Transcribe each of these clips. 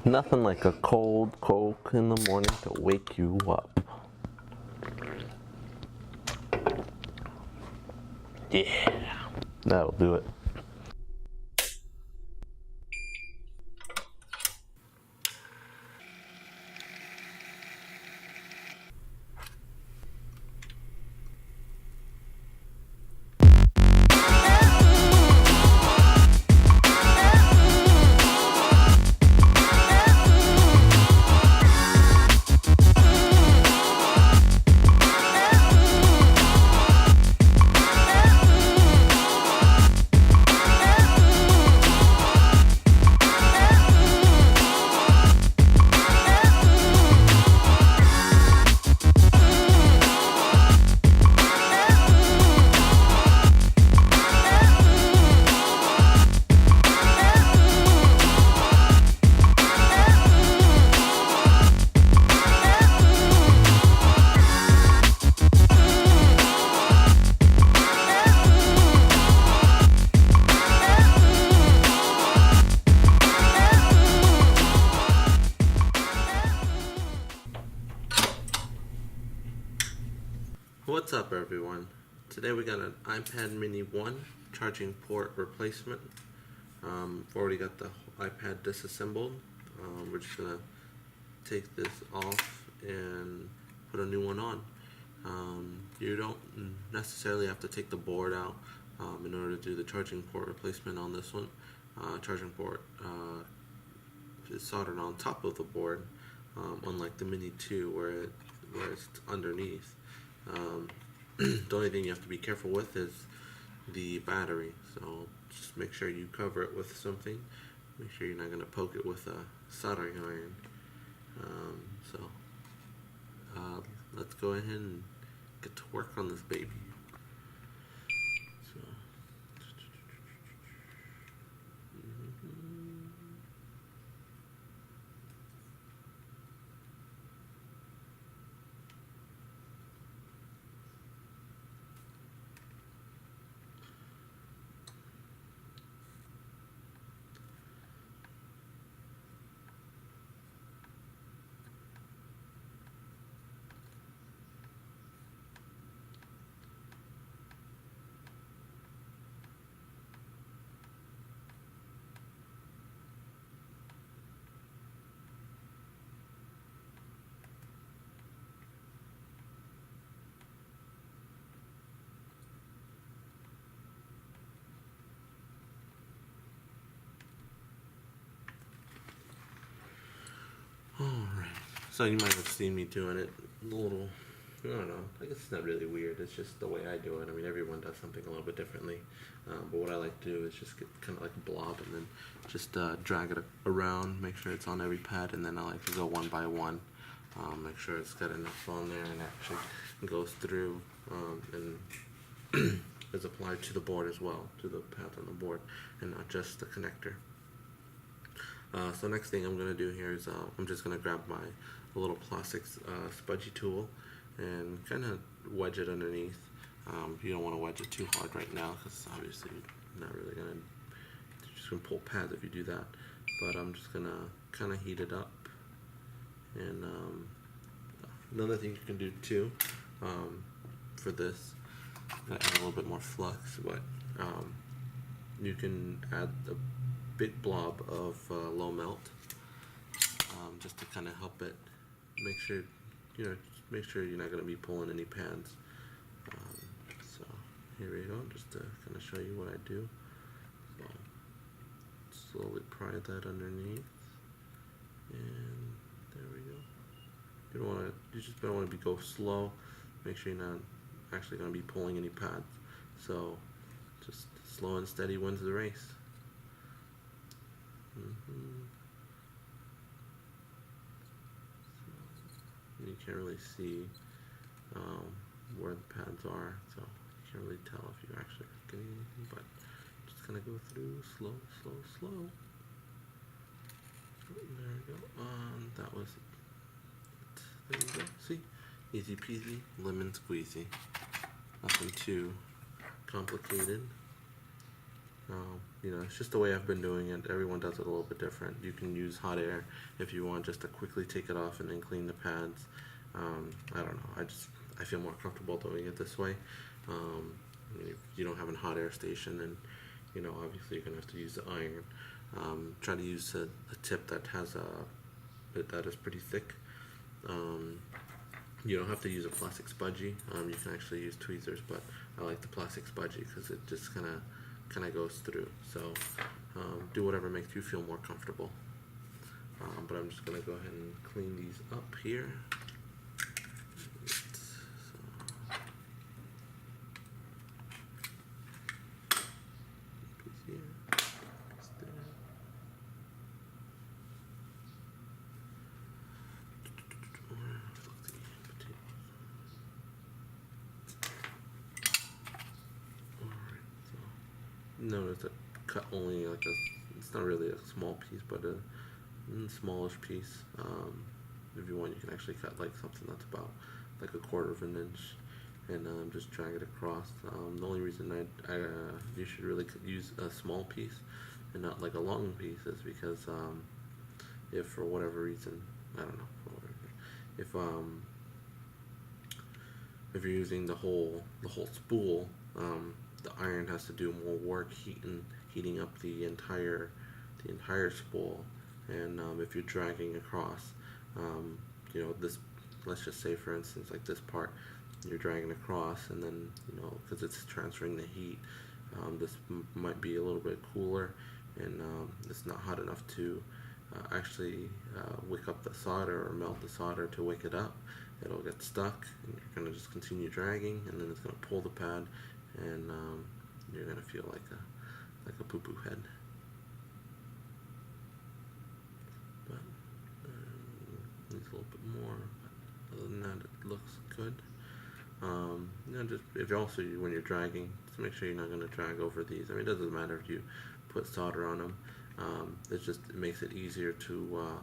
Nothing like a cold Coke in the morning to wake you up. Yeah, that'll do it. What's up, everyone? Today we got an iPad mini 1 charging port replacement. I've already got the iPad disassembled. We're just gonna take this off and put a new one on. You don't necessarily have to take the board out in order to do the charging port replacement on this one. Charging port is soldered on top of the board, unlike the Mini 2 where it's underneath. The only thing you have to be careful with is the battery, so just make sure you cover it with something. Make sure you're not going to poke it with a soldering iron. Let's go ahead and get to work on this baby. So, alright, so you might have seen me doing it a little, I don't know, I guess it's not really weird, it's just the way I do it. I mean, everyone does something a little bit differently, but what I like to do is just get kind of like a blob and then just drag it around, make sure it's on every pad, and then I like to go one by one, make sure it's got enough on there and actually goes through and is applied to the board as well, to the pads on the board, and not just the connector. So next thing I'm going to do here is I'm just going to grab my little plastic spudgy tool and kind of wedge it underneath. You don't want to wedge it too hard right now because obviously you're not really going to, you're just going to pull pads if you do that. But I'm just going to kind of heat it up. And another thing you can do too for this, add a little bit more flux, but you can add a big blob of low melt, just to kind of help it. Make sure you're not going to be pulling any pads. So here we go, just to kind of show you what I do. So slowly pry that underneath, and there we go. You just don't want to go slow. Make sure you're not actually going to be pulling any pads. So just slow and steady wins the race. You can't really see where the pads are, so you can't really tell if you're actually getting anything, but just gonna go through slow, slow, slow. There we go. That was it. There you go. See? Easy peasy, lemon squeezy. Nothing too complicated. You know, it's just the way I've been doing it. Everyone does it a little bit different. You can use hot air if you want, just to quickly take it off and then clean the pads. I don't know. I feel more comfortable doing it this way. If you don't have a hot air station, then you know obviously you're gonna have to use the iron. Try to use a tip that has that is pretty thick. You don't have to use a plastic spudgy. You can actually use tweezers, but I like the plastic spudgy because it just kind of goes through. So do whatever makes you feel more comfortable. But I'm just gonna go ahead and clean these up here. Notice I cut only like it's not really a small piece, but a smallish piece. If you want, you can actually cut like something that's about like 1/4 of an inch, and just drag it across. The only reason you should really use a small piece and not like a long piece is because if for whatever reason, I don't know, if you're using the whole spool, the iron has to do more work heating up the entire spool, and if you're dragging across, you know, this, let's just say for instance like this part, you're dragging across, and then you know because it's transferring the heat, this might be a little bit cooler, and it's not hot enough to actually wick up the solder or melt the solder to wick it up. It'll get stuck, and you're gonna just continue dragging, and then it's gonna pull the pad, and you're gonna feel like a poo-poo head. But needs a little bit more. But other than that, it looks good. You know, just when you're dragging, just make sure you're not gonna drag over these. I mean, it doesn't matter if you put solder on them. It makes it easier to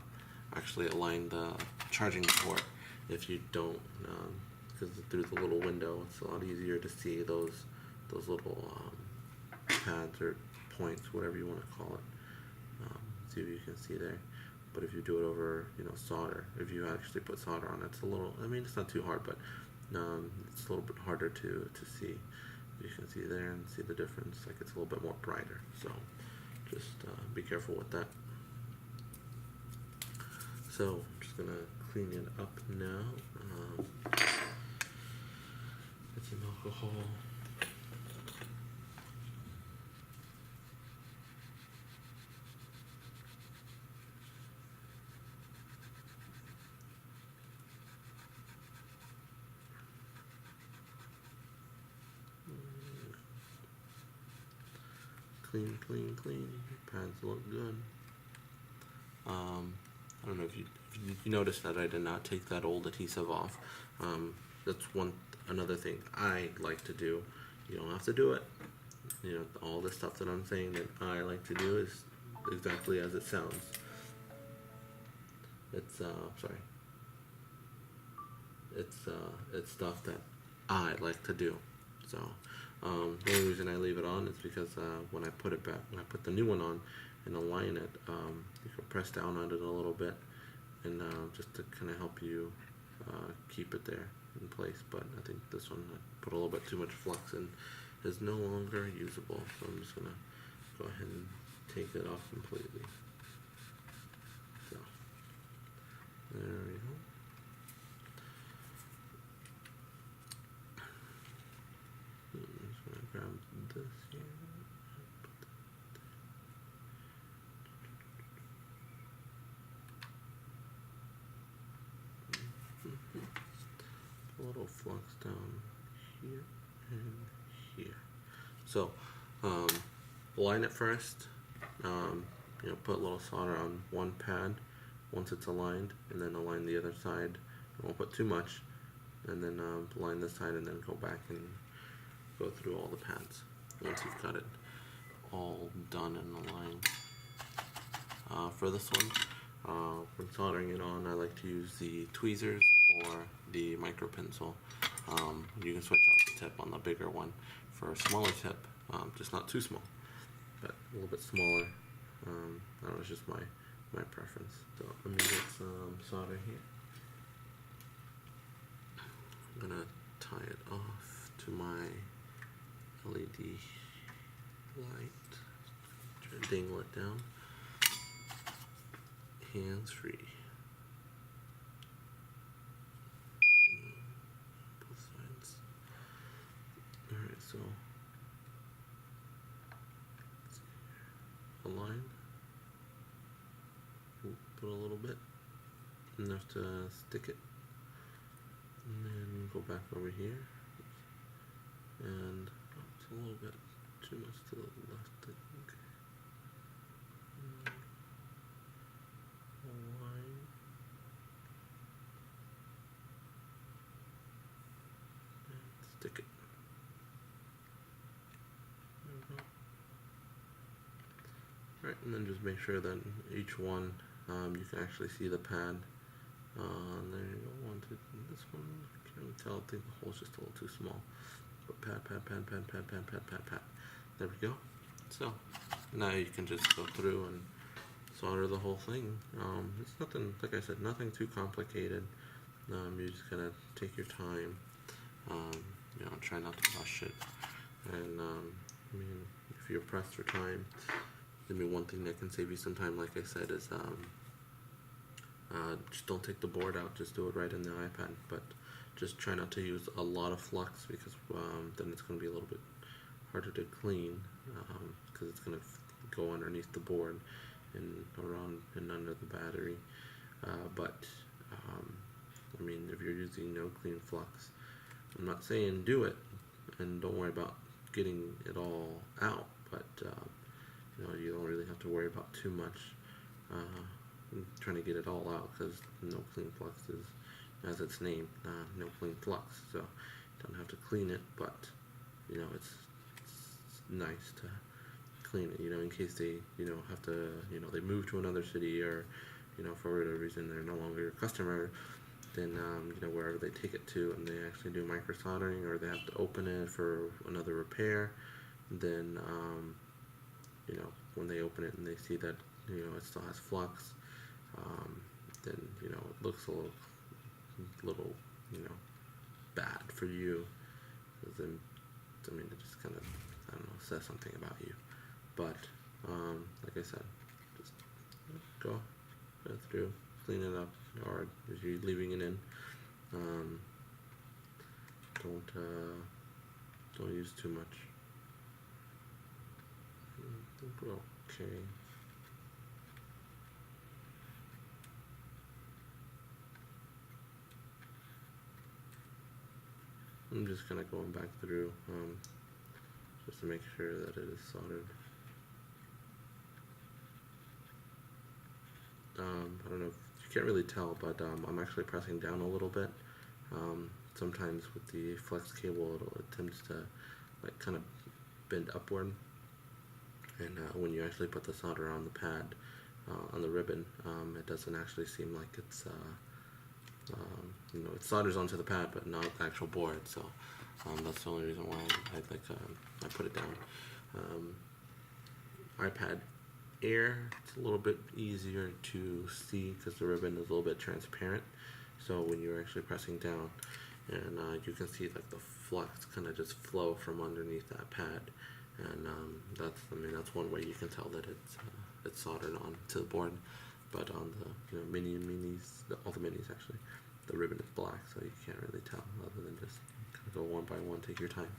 actually align the charging port if you don't, because through the little window it's a lot easier to see those little pads or points, whatever you want to call it. See if you can see there. But if you do it over, you know, solder, if you actually put solder on it, it's a little, I mean, it's not too hard, but it's a little bit harder to see. You can see there and see the difference, like it's a little bit more brighter. So just be careful with that. So I'm just gonna clean it up now. Get some alcohol. Clean. Pads look good. I don't know if you noticed that I did not take that old adhesive off. That's another thing I like to do. You don't have to do it. You know, all the stuff that I'm saying that I like to do is exactly as it sounds. It's it's stuff that I like to do. So the only reason I leave it on is because when I put the new one on and align it, you can press down on it a little bit, and just to kind of help you keep it there in place. But I think this one I put a little bit too much flux in, is no longer usable. So I'm just gonna go ahead and take it off completely. So there we go. I'm just gonna grab this here. A little flux down here and here. So line it first. You know, put a little solder on one pad once it's aligned, and then align the other side. I won't put too much, and then line this side, and then go back and go through all the pads once you've got it all done and aligned. For this one, when soldering it on, I like to use the tweezers or the micro pencil. You can switch out the tip on the bigger one for a smaller tip, just not too small. a little bit smaller. That was just my preference. So let me get some solder here. I'm gonna tie it off to my LED light. Try to dangle it down. Hands free. Both sides. Alright, so align. Put a little bit, enough to stick it, and then go back over here, and it's a little bit too much to the left, I think. Align. And stick it. There we go. Right, and then just make sure that each one you can actually see the pad. There you go. This one, I can't really tell. I think the hole's just a little too small. But pad. There we go. So now you can just go through and solder the whole thing. It's nothing, like I said, nothing too complicated. You just gotta take your time. Try not to rush it. And I mean, if you're pressed for time, maybe one thing that can save you some time, like I said, is just don't take the board out. Just do it right in the iPad. But just try not to use a lot of flux, because then it's going to be a little bit harder to clean, because it's going to go underneath the board and around and under the battery. I mean, if you're using no clean flux, I'm not saying do it and don't worry about getting it all out, but you don't really have to worry about too much trying to get it all out, because no clean flux is, as its name, no clean flux. So you don't have to clean it, but it's nice to clean it. In case they have to they move to another city, or for whatever reason they're no longer a customer, then wherever they take it to and they actually do micro-soldering, or they have to open it for another repair, then when they open it and they see that it still has flux, then it looks a little bad for you, because then it just kind of, I don't know, says something about you. But like I said, just go through, clean it up, or if you're leaving it in, don't use too much. I think we're okay. I'm just kind of going back through just to make sure that it is soldered. I don't know if you can't really tell, but I'm actually pressing down a little bit. Sometimes with the flex cable, it tends to kind of bend upward, and when you actually put the solder on the pad, on the ribbon, it doesn't actually seem like it's it solders onto the pad, but not the actual board. So that's the only reason why I put it down. iPad Air, it's a little bit easier to see because the ribbon is a little bit transparent. So when you're actually pressing down, and you can see the flux kind of just flow from underneath that pad, and that's one way you can tell that it's soldered on to the board. But on the minis, all the minis actually, the ribbon is black, so you can't really tell, other than just kind of go one by one, take your time.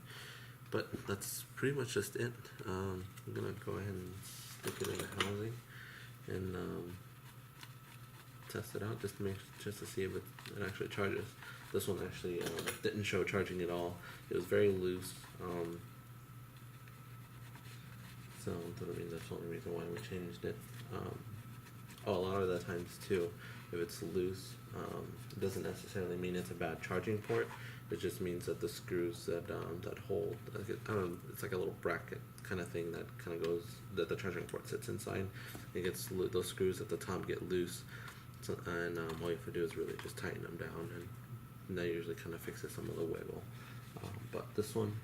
But that's pretty much just it. I'm gonna go ahead and stick it in the housing and test it out just to see if it actually charges. This one actually didn't show charging at all. It was very loose. So that's the only reason why we changed it. A lot of the times too, if it's loose, it doesn't necessarily mean it's a bad charging port. It just means that the screws that hold, it's like a little bracket kind of thing that kind of goes, that the charging port sits inside. It gets those screws at the top get loose, and all you have to do is really just tighten them down, and that usually kind of fixes some of the wiggle. But this one,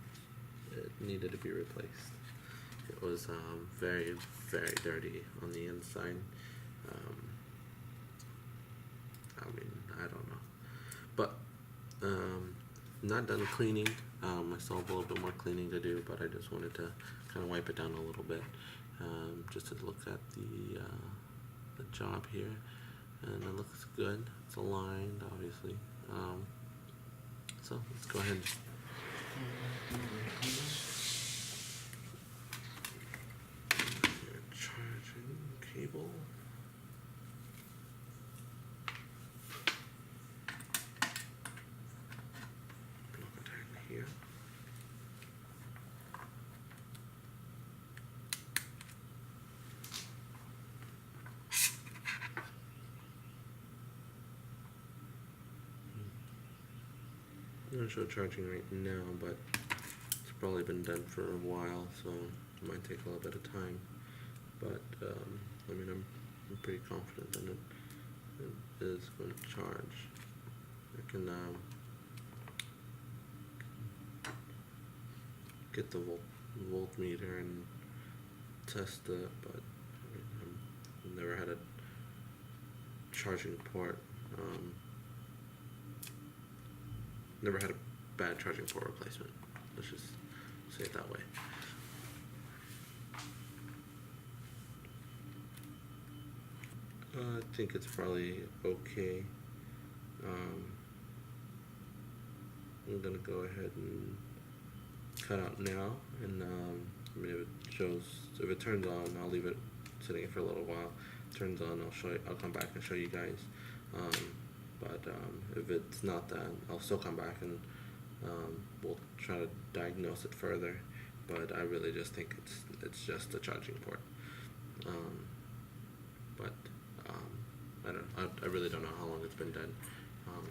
it needed to be replaced. was very, very dirty on the inside. I mean, I don't know, but not done cleaning. I still have a little bit more cleaning to do, but I just wanted to kind of wipe it down a little bit, just to look at the job here, and it looks good. It's aligned, obviously. So let's go ahead. Your charging cable. Plug it in here. I'm going to show charging right now, but it's probably been done for a while, so it might take a little bit of time. But I mean, I'm pretty confident that it is going to charge. I can get the voltmeter and test it, but I mean, I've never had a charging port. Never had a bad charging port replacement. Let's just say it that way. I think it's probably okay. I'm gonna go ahead and cut out now, and I mean, if it turns on, I'll leave it sitting for a little while. Turns on, I'll come back and show you guys. But if it's not that, I'll still come back and we'll try to diagnose it further. But I really just think it's just a charging port. But I really don't know how long it's been done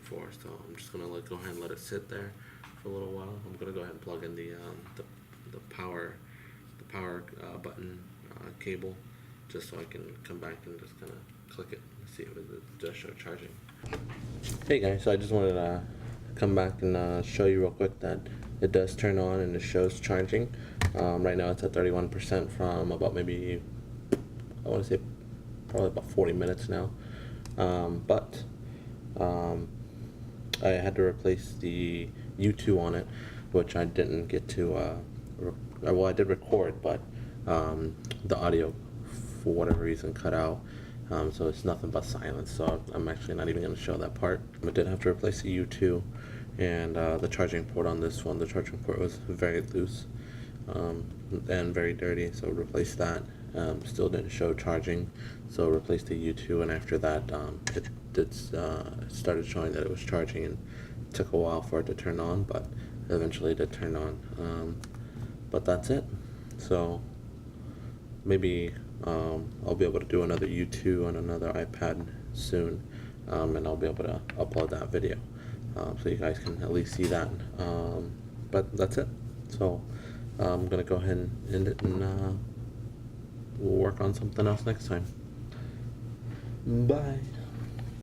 for. So I'm just gonna go ahead and let it sit there for a little while. I'm gonna go ahead and plug in the power button cable, just so I can come back and just kind of click it and see if it does show charging. Hey guys, so I just wanted to come back and show you real quick that it does turn on and it shows charging. Right now it's at 31% from about maybe, I want to say probably about 40 minutes now. But I had to replace the U2 on it, which I didn't get to, well, I did record, but the audio for whatever reason cut out. So it's nothing but silence, so I'm actually not even going to show that part. I did have to replace the U2, and the charging port on this one, the charging port was very loose and very dirty, so replaced that. Still didn't show charging, so replaced the U2, and after that it started showing that it was charging, and it took a while for it to turn on, but eventually it did turn on. But that's it. So maybe I'll be able to do another U2 on another iPad soon, and I'll be able to upload that video, so you guys can at least see that. But that's it. So I'm gonna go ahead and end it, and we'll work on something else next time. Bye.